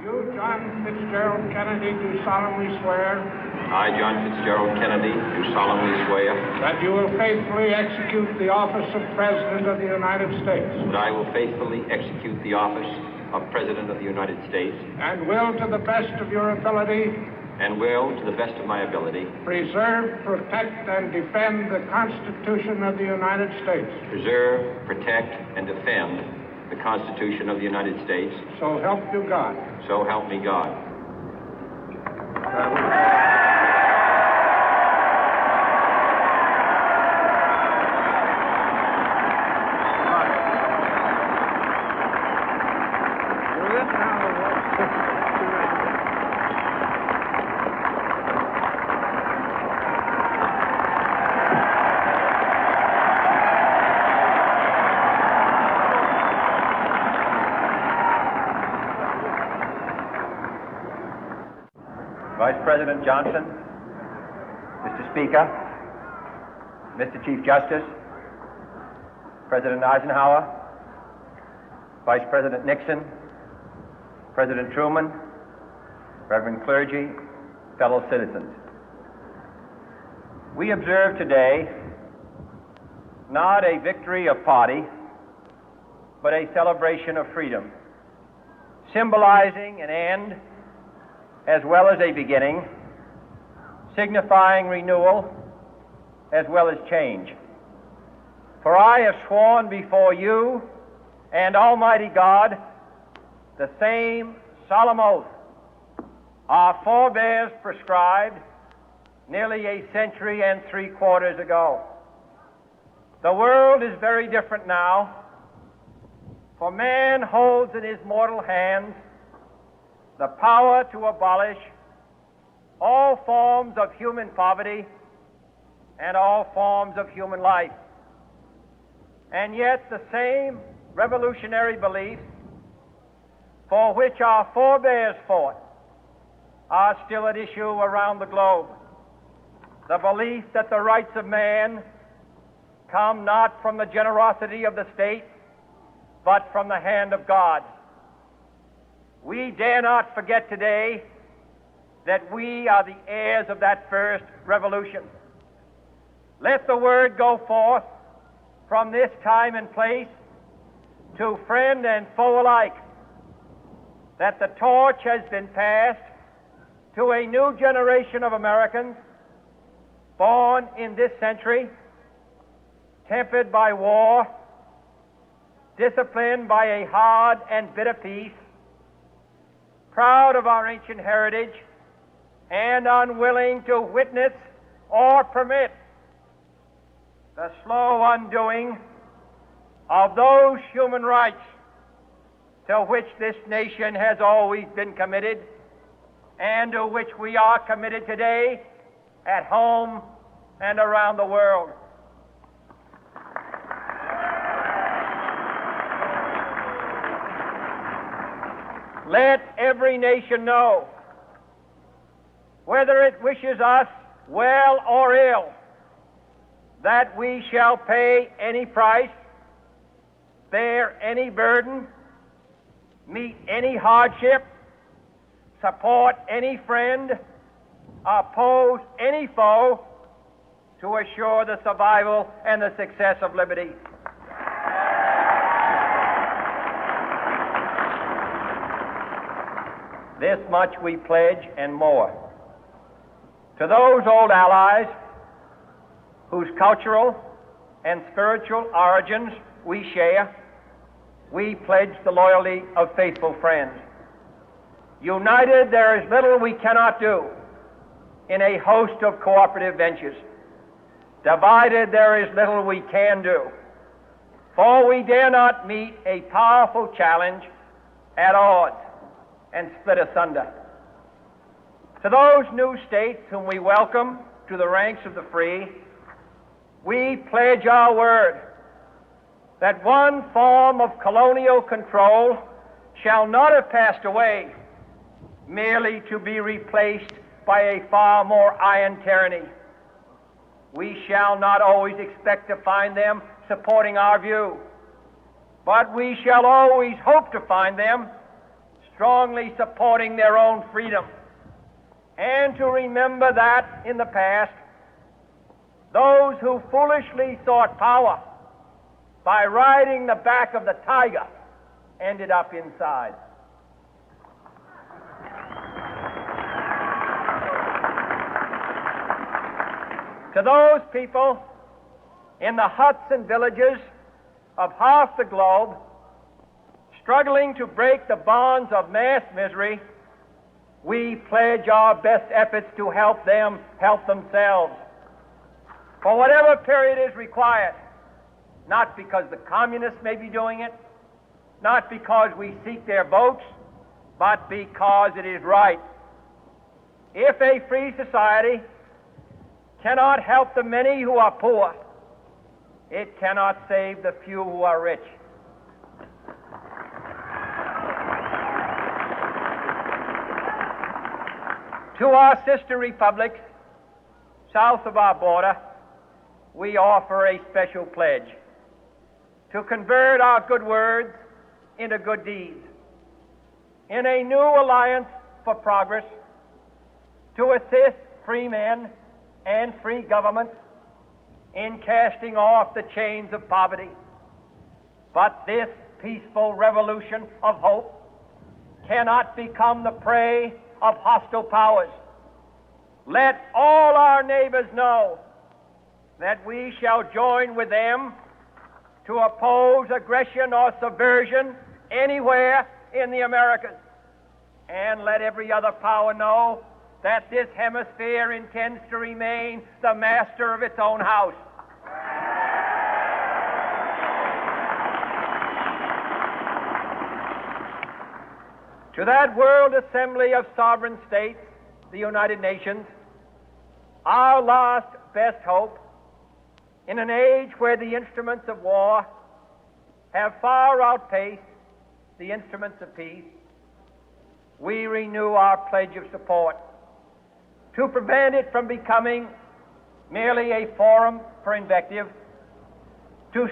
You, John Fitzgerald Kennedy, do solemnly swear I, John Fitzgerald Kennedy, do solemnly swear that you will faithfully execute the office of President of the United States that I will faithfully execute the office of President of the United States and will, to the best of your ability, and will, to the best of my ability, preserve, protect, and defend the Constitution of the United States. preserve, protect, and defend the Constitution of the United States. So help you God. So help me God. Vice President Johnson, Mr. Speaker, Mr. Chief Justice, President Eisenhower, Vice President Nixon, President Truman, Reverend clergy, fellow citizens. We observe today not a victory of party, but a celebration of freedom, symbolizing an end as well as a beginning, signifying renewal as well as change. For I have sworn before you and Almighty God the same solemn oath our forebears prescribed nearly a century and 3/4 ago. The world is very different now, for man holds in his mortal hands the power to abolish all forms of human poverty and all forms of human life. And yet the same revolutionary beliefs for which our forebears fought are still at issue around the globe. The belief that the rights of man come not from the generosity of the state, but from the hand of God. We dare not forget today that we are the heirs of that first revolution. Let the word go forth from this time and place to friend and foe alike that the torch has been passed to a new generation of Americans born in this century, tempered by war, disciplined by a hard and bitter peace, proud of our ancient heritage, and unwilling to witness or permit the slow undoing of those human rights to which this nation has always been committed and to which we are committed today at home and around the world. Let every nation know, whether it wishes us well or ill, that we shall pay any price, bear any burden, meet any hardship, support any friend, oppose any foe to assure the survival and the success of liberty. This much we pledge and more. To those old allies whose cultural and spiritual origins we share, we pledge the loyalty of faithful friends. United, there is little we cannot do in a host of cooperative ventures. Divided, there is little we can do, for we dare not meet a powerful challenge at odds and split asunder. To those new states whom we welcome to the ranks of the free, we pledge our word that one form of colonial control shall not have passed away, merely to be replaced by a far more iron tyranny. We shall not always expect to find them supporting our view, but we shall always hope to find them strongly supporting their own freedom, and to remember that in the past, those who foolishly sought power by riding the back of the tiger ended up inside. To those people in the huts and villages of half the globe struggling to break the bonds of mass misery, we pledge our best efforts to help them help themselves for whatever period is required, not because the communists may be doing it, not because we seek their votes, but because it is right. If a free society cannot help the many who are poor, it cannot save the few who are rich. To our sister republics south of our border, we offer a special pledge to convert our good words into good deeds, in a new alliance for progress, to assist free men and free governments in casting off the chains of poverty. But this peaceful revolution of hope cannot become the prey of hostile powers. Let all our neighbors know that we shall join with them to oppose aggression or subversion anywhere in the Americas. And let every other power know that this hemisphere intends to remain the master of its own house. To that World Assembly of Sovereign States, the United Nations, our last best hope, in an age where the instruments of war have far outpaced the instruments of peace, we renew our pledge of support to prevent it from becoming merely a forum for invective, to